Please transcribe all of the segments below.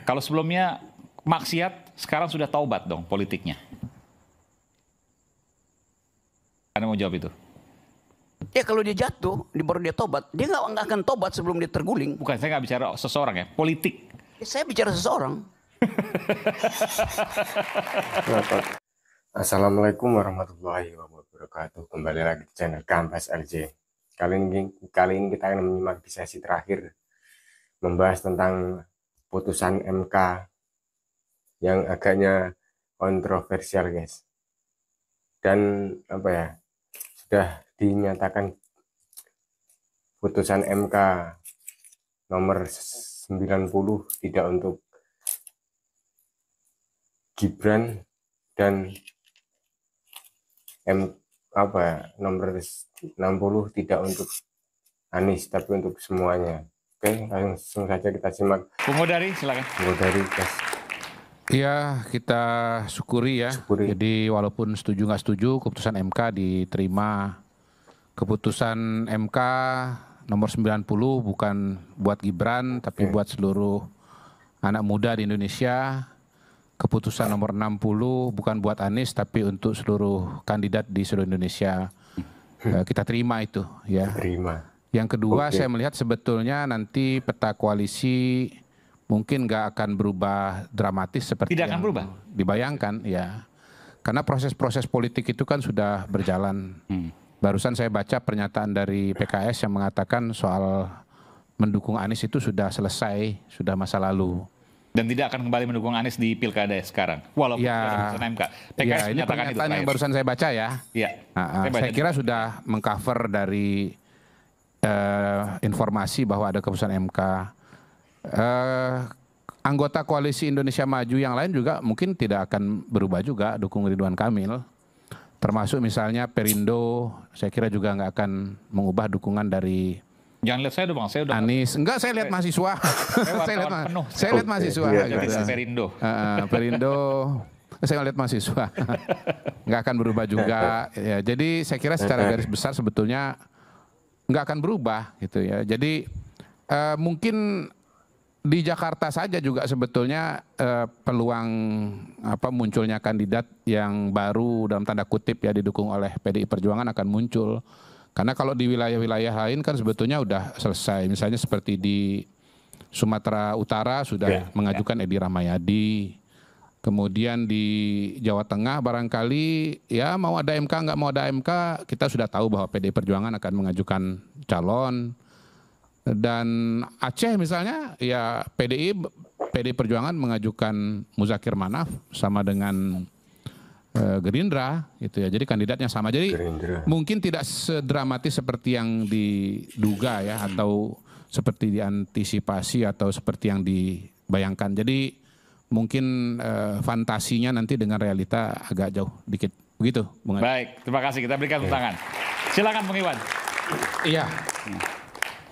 Kalau sebelumnya maksiat, sekarang sudah taubat dong politiknya. Anda mau jawab itu? Ya kalau dia jatuh, baru dia tobat. Dia nggak akan tobat sebelum dia terguling. Bukan, saya nggak bicara seseorang ya, politik. Ya, saya bicara seseorang. Assalamualaikum warahmatullahi wabarakatuh. Kembali lagi di channel Kampas LJ. Kali ini kita akan menyimak di sesi terakhir, membahas tentang putusan MK yang agaknya kontroversial, guys. Dan apa ya, sudah dinyatakan putusan MK nomor 90 tidak untuk Gibran dan nomor 60 tidak untuk Anies tapi untuk semuanya. Oke, langsung saja kita simak. Bung Hodari, silakan. Bung Hodari, guys. Iya, kita syukuri ya. Jadi walaupun setuju nggak setuju, keputusan MK diterima. Keputusan MK nomor 90 bukan buat Gibran, tapi buat seluruh anak muda di Indonesia. Keputusan nomor 60 bukan buat Anies, tapi untuk seluruh kandidat di seluruh Indonesia. Kita terima itu ya. Terima. Yang kedua, saya melihat sebetulnya nanti peta koalisi mungkin nggak akan berubah dramatis seperti Tidak akan yang berubah? dibayangkan ya. Karena proses-proses politik itu kan sudah berjalan. Barusan saya baca pernyataan dari PKS yang mengatakan soal mendukung Anies itu sudah selesai, sudah masa lalu. Dan tidak akan kembali mendukung Anies di pilkada sekarang, walaupun Ya, putusan MK. PKS ya, ini menyatakan itu pernyataan yang terakhir. barusan saya baca ya. Iya. Saya kira sudah mengcover dari informasi bahwa ada keputusan MK. Anggota koalisi Indonesia Maju yang lain juga mungkin tidak akan berubah juga dukung Ridwan Kamil. Termasuk misalnya Perindo, saya kira juga nggak akan mengubah dukungan dari Jangan lihat saya dong Bang, saya udah Anies. Enggak, saya lihat mahasiswa. saya lihat mahasiswa. Gitu. Perindo. Perindo, saya lihat mahasiswa. Nggak akan berubah juga. Ya, jadi saya kira secara garis besar sebetulnya nggak akan berubah gitu ya. Jadi mungkin di Jakarta saja juga sebetulnya peluang munculnya kandidat yang baru dalam tanda kutip ya didukung oleh PDI Perjuangan akan muncul. Karena kalau di wilayah-wilayah lain kan sebetulnya udah selesai. Misalnya seperti di Sumatera Utara sudah mengajukan Edi Rahmayadi. Kemudian di Jawa Tengah barangkali ya mau ada MK nggak mau ada MK, kita sudah tahu bahwa PDI Perjuangan akan mengajukan calon. Dan Aceh misalnya ya PDI Perjuangan mengajukan Muzakir Manaf sama dengan Gerindra gitu ya. Jadi kandidatnya sama. Jadi mungkin tidak sedramatis seperti yang diduga ya atau seperti diantisipasi atau seperti yang dibayangkan. Jadi mungkin fantasinya nanti dengan realita agak jauh dikit. Begitu, Bung Adi. Baik, terima kasih. Kita berikan tepuk tangan. Silakan Bung Iwan. Iya.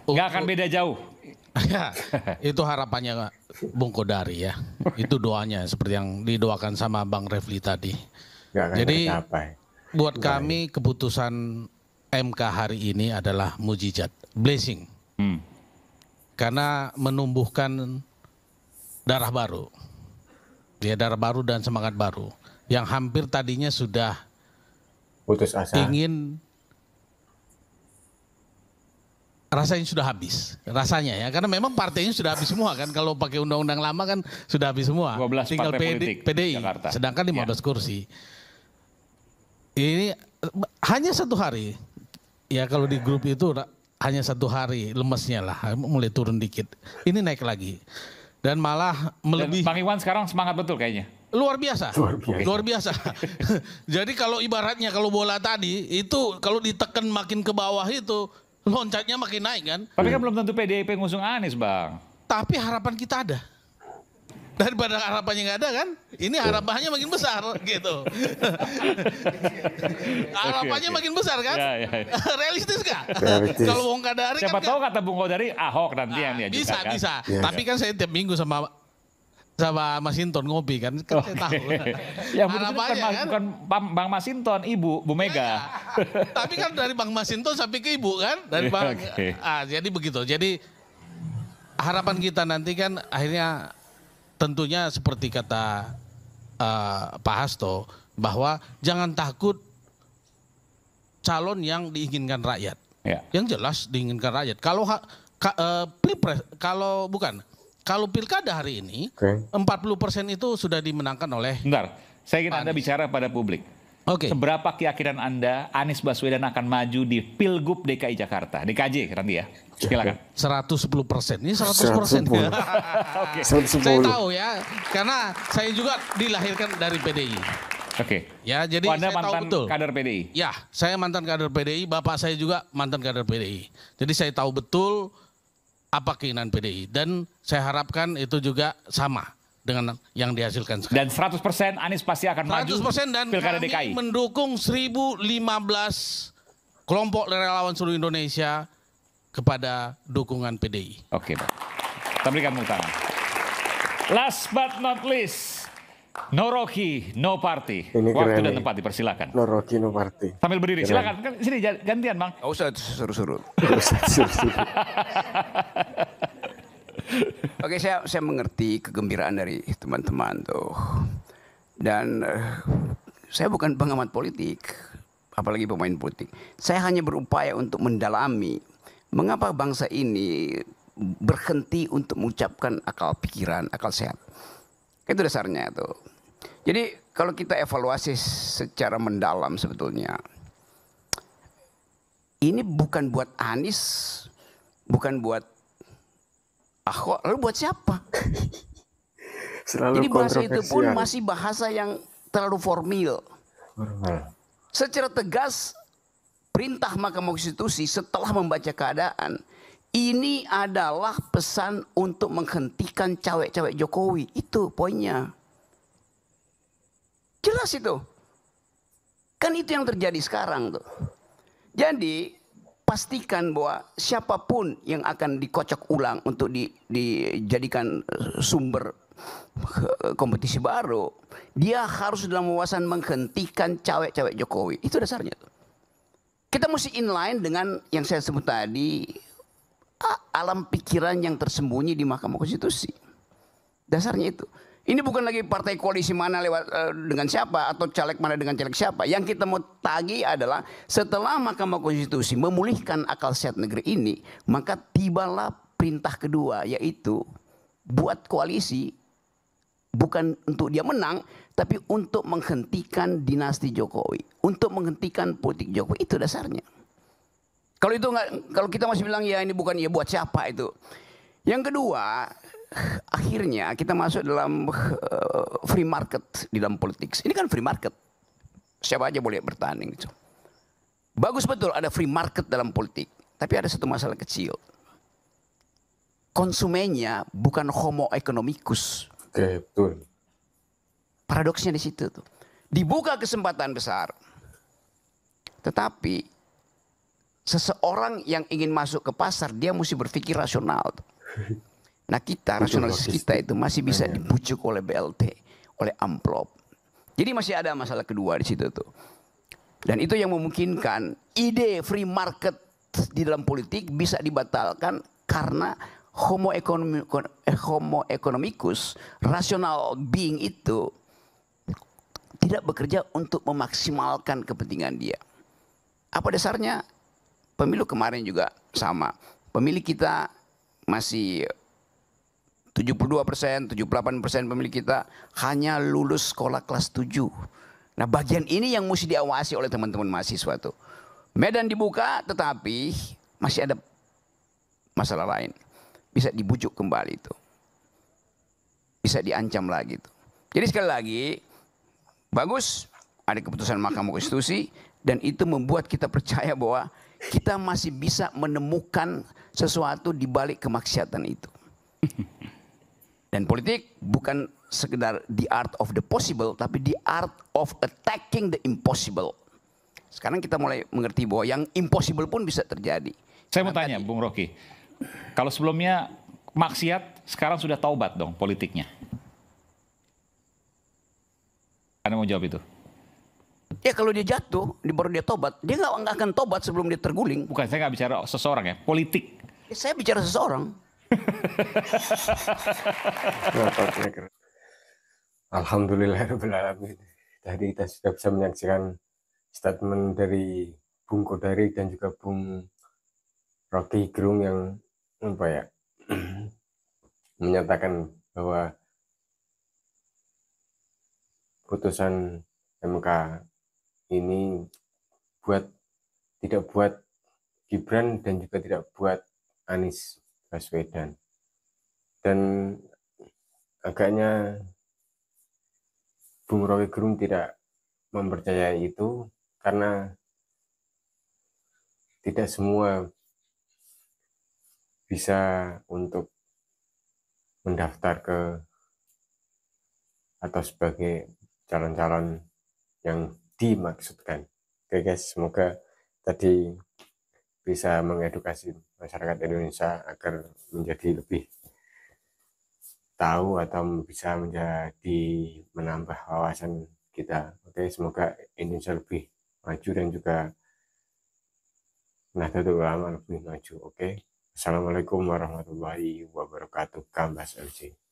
Nggak akan beda jauh. Ya, itu harapannya Bung Kodari ya. Itu doanya seperti yang didoakan sama Bang Refli tadi. Jadi buat kami keputusan MK hari ini adalah mujizat, blessing. Karena menumbuhkan darah baru. Ya, darah baru dan semangat baru. Yang hampir tadinya sudah putus asa. Ingin rasanya sudah habis, rasanya ya, karena memang partainya sudah habis semua kan, kalau pakai undang-undang lama kan sudah habis semua. 12 tinggal partai politik PDI, Jakarta. sedangkan 15 kursi. Ini hanya satu hari, ya kalau di grup itu hanya satu hari lemesnya lah, mulai turun dikit. Ini naik lagi, dan malah melebihi. Bang Iwan sekarang semangat betul kayaknya. Luar biasa. Luar biasa. Jadi kalau ibaratnya kalau bola tadi itu kalau ditekan makin ke bawah itu loncatnya makin naik kan. Tapi kan belum tentu PDIP ngusung Anies Bang. Tapi harapan kita ada. Daripada harapannya nggak ada kan, ini harapannya makin besar gitu. Harapannya makin besar kan? Ya. Realistis gak? Realistis. Kalau Bung Kodari Siapa kan tahu kata Bung Kodari Ahok nanti yang diajukan kan? bisa. Tapi kan saya tiap minggu sama Mas Hinton ngopi kan, saya tahu. Yang Harapannya bukan Bang Masinton, Ibu, Bu Mega. Tapi kan dari Bang Masinton sampai ke Ibu kan, dari Bang. Jadi begitu. Jadi harapan kita nanti kan akhirnya tentunya seperti kata Pak Hasto, bahwa jangan takut calon yang diinginkan rakyat. Ya. Yang jelas diinginkan rakyat. Kalau pilpres, kalau pilkada hari ini, 40% itu sudah dimenangkan oleh. Bentar, saya ingin Anda bicara pada publik. Oke. Seberapa keyakinan Anda Anies Baswedan akan maju di Pilgub DKI Jakarta? DKJ nanti ya. Silakan. 110%. Ini 100%. Ya. Oke. Saya tahu ya, karena saya juga dilahirkan dari PDI. Oke. Ya, jadi Anda saya tahu mantan betul. kader PDI? Ya, saya mantan kader PDI, bapak saya juga mantan kader PDI. Jadi saya tahu betul apa keinginan PDI. Dan saya harapkan itu juga sama dengan yang dihasilkan sekarang. Dan 100% Anies pasti akan maju 100% dan Pilkada kami DKI. mendukung 1015 kelompok relawan seluruh Indonesia kepada dukungan PDI. Oke, Pak. Kita berikan tepuk tangan. Last but not least, no Rocky, no party. Ini Waktu keren dan nih. tempat dipersilakan. No Rocky, no party. Sambil berdiri, Keren. silakan. Sini gantian, Bang. Gak usah suruh-suruh. Oke, saya mengerti kegembiraan dari teman-teman tuh. Dan saya bukan pengamat politik, apalagi pemain politik. Saya hanya berupaya untuk mendalami mengapa bangsa ini berhenti untuk mengucapkan akal pikiran, akal sehat. Itu dasarnya tuh. Jadi kalau kita evaluasi secara mendalam sebetulnya, ini bukan buat Anies, bukan buat Ahok, lalu buat siapa? Selalu Jadi bahasa itu pun kontroversial. masih bahasa yang terlalu formal. Normal. Secara tegas, perintah Mahkamah Konstitusi setelah membaca keadaan, ini adalah pesan untuk menghentikan cawe-cawe Jokowi. Itu poinnya. Jelas itu. Kan itu yang terjadi sekarang tuh. Jadi pastikan bahwa siapapun yang akan dikocok ulang untuk dijadikan sumber kompetisi baru, dia harus dalam wawasan menghentikan cawe-cawe Jokowi. Itu dasarnya tuh. Kita mesti inline dengan yang saya sebut tadi, alam pikiran yang tersembunyi di Mahkamah Konstitusi. Dasarnya itu. Ini bukan lagi partai koalisi mana lewat dengan siapa atau caleg mana dengan caleg siapa. Yang kita mau tagih adalah setelah Mahkamah Konstitusi memulihkan akal sehat negeri ini, maka tibalah perintah kedua, yaitu buat koalisi bukan untuk dia menang, tapi untuk menghentikan dinasti Jokowi, untuk menghentikan politik Jokowi. Itu dasarnya. Kalau itu nggak, kalau kita masih bilang ya ini bukan ya buat siapa itu. Yang kedua, akhirnya kita masuk dalam free market di dalam politik. Ini kan free market. Siapa aja boleh bertanding itu. Bagus betul ada free market dalam politik. Tapi ada satu masalah kecil. Konsumennya bukan homo economicus. Oke, betul. Paradoksnya di situ tuh. Dibuka kesempatan besar. Tetapi seseorang yang ingin masuk ke pasar, dia mesti berpikir rasional. Nah kita, rasionalis kita itu masih bisa dibujuk oleh BLT, oleh amplop. Jadi masih ada masalah kedua di situ tuh. Dan itu yang memungkinkan ide free market di dalam politik bisa dibatalkan karena homo economicus, rasional being itu tidak bekerja untuk memaksimalkan kepentingan dia. Apa dasarnya? Pemilu kemarin juga sama. Pemilih kita masih 72%, 78% pemilih kita hanya lulus sekolah kelas 7. Nah bagian ini yang mesti diawasi oleh teman-teman mahasiswa tuh. Medan dibuka tetapi masih ada masalah lain. Bisa dibujuk kembali itu. Bisa diancam lagi tuh. Jadi sekali lagi, bagus ada keputusan Mahkamah Konstitusi dan itu membuat kita percaya bahwa kita masih bisa menemukan sesuatu di balik kemaksiatan itu. Dan politik bukan sekedar the art of the possible, tapi the art of attacking the impossible. Sekarang kita mulai mengerti bahwa yang impossible pun bisa terjadi. Saya mau tanya, Bung Rocky. Kalau sebelumnya maksiat, sekarang sudah taubat dong politiknya. Anda mau jawab itu? Ya kalau dia jatuh, baru dia tobat. Dia nggak akan tobat sebelum dia terguling. Bukan, saya nggak bicara seseorang ya, politik. Ya, saya bicara seseorang. Alhamdulillahirrahmanirrahim. Tadi kita sudah bisa menyaksikan statement dari Bung Kodari dan juga Bung Rocky Gerung yang menyatakan bahwa putusan MK ini tidak buat Gibran dan juga tidak buat Anies Baswedan. Dan agaknya Bung Rocky Gerung tidak mempercayai itu karena tidak semua bisa untuk mendaftar ke atau sebagai calon-calon yang dimaksudkan. Oke guys, semoga tadi bisa mengedukasi masyarakat Indonesia agar menjadi lebih tahu atau bisa menjadi menambah wawasan kita. Oke, semoga Indonesia lebih maju dan juga Nahdlatul Ulama lebih maju. Oke, Assalamualaikum warahmatullahi wabarakatuh. Kambas LC.